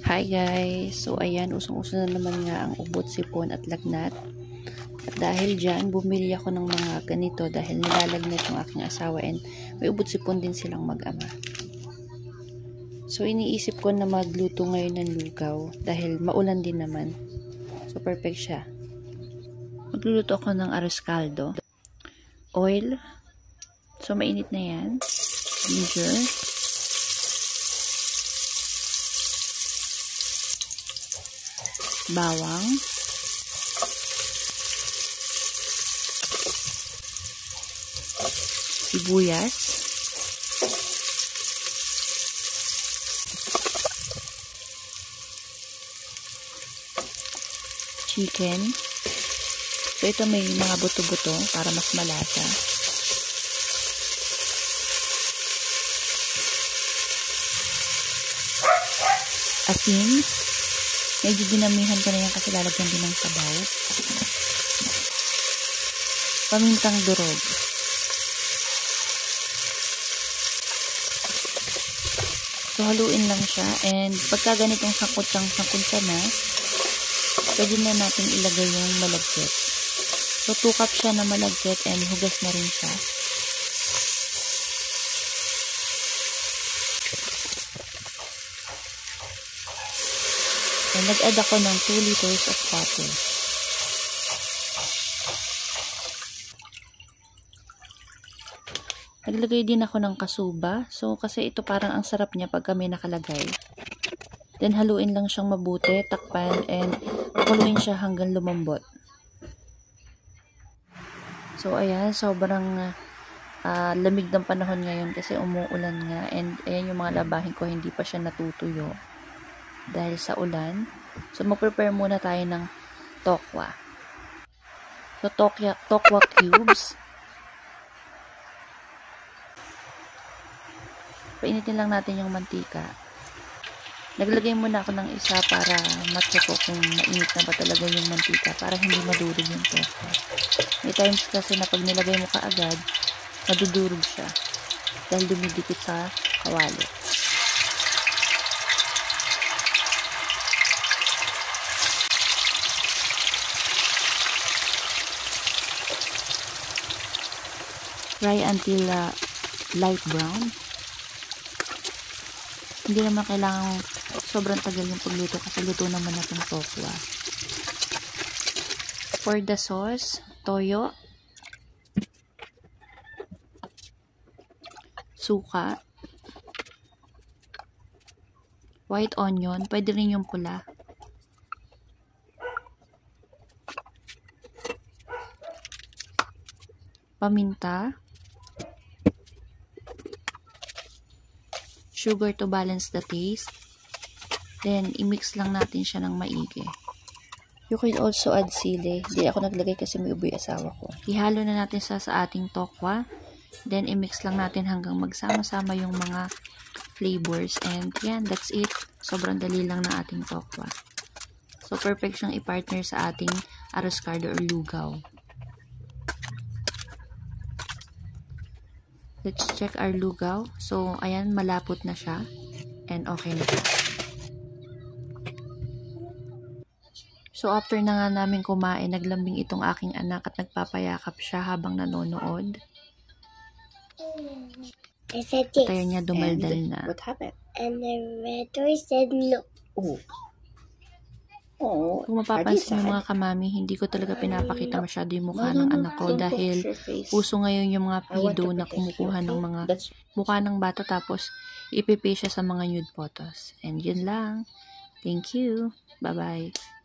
Hi guys! So ayan, usong-uso na naman nga ang ubot, sipon at lagnat. At dahil dyan, bumili ako ng mga ganito dahil nilalagnat yung aking asawa and may ubot sipon din silang mag-ama. So iniisip ko na magluto ngayon ng lugaw dahil maulan din naman. So perfect siya. Magluluto ako ng arroz caldo. Oil. So mainit na yan. Ginger. Bawang, sibuyas, chicken. So ito may mga buto-buto para mas malasa. Asin. Medyo dinamihan ko na yan kasi lalagyan din ng sabaw. Pamintang durog. So, haluin lang siya. And pagka ganitong sangkot na, pwede na natin ilagay yung malagkit. So, 2 cup siya na malagkit and hugas na rin siya. And nag-add ako ng 2 liters of water. Naglagay din ako ng kasuba. So, kasi ito parang ang sarap niya pag may nakalagay. Then, haluin lang siyang mabuti, takpan, and pakuluin siya hanggang lumambot. So, ayan, sobrang lamig ng panahon ngayon kasi umuulan nga. And, ayan yung mga labahin ko, hindi pa siya natutuyo dahil sa ulan. So, mag-prepare muna tayo ng tokwa. So, tokwa cubes. Painitin lang natin yung mantika. Naglagay muna ako ng isa para ma-check ko kung mainit na ba talaga yung mantika para hindi madurog yung tokwa. May times kasi na pag nilagay mo kaagad, madudurog siya dahil dumidikit sa kawali. Fry until light brown. Hindi naman kailangan sobrang tagal yung pagluto kasi luto naman na itong tokwa. For the sauce, toyo, suka, white onion, pwede rin yung pula, paminta, sugar to balance the taste. Then, i-mix lang natin siya ng maigi. You can also add sili. Hindi ako naglagay kasi may uboy asawa ko. Ihalo na natin sa ating tokwa. Then, i-mix lang natin hanggang magsama-sama yung mga flavors. And, yan, that's it. Sobrang dali lang na ating tokwa. So, perfect siyang i-partner sa ating arroz caldo or lugaw. Let's check our lugaw. So, ayan, malapot na siya. And okay na siya. So, after na nga namin kumain, naglambing itong aking anak at nagpapayakap siya habang nanonood. Kaya niya dumaldal na. What happened? And the narrator said no. Oh, kung mapapansin yung mga kamami, hindi ko talaga pinapakita masyado yung mukha ng anak ko dahil uso ngayon yung mga pido na kumukuha ng mga mukha ng bata tapos ipipi siya sa mga nude photos. And yun lang. Thank you. Bye-bye.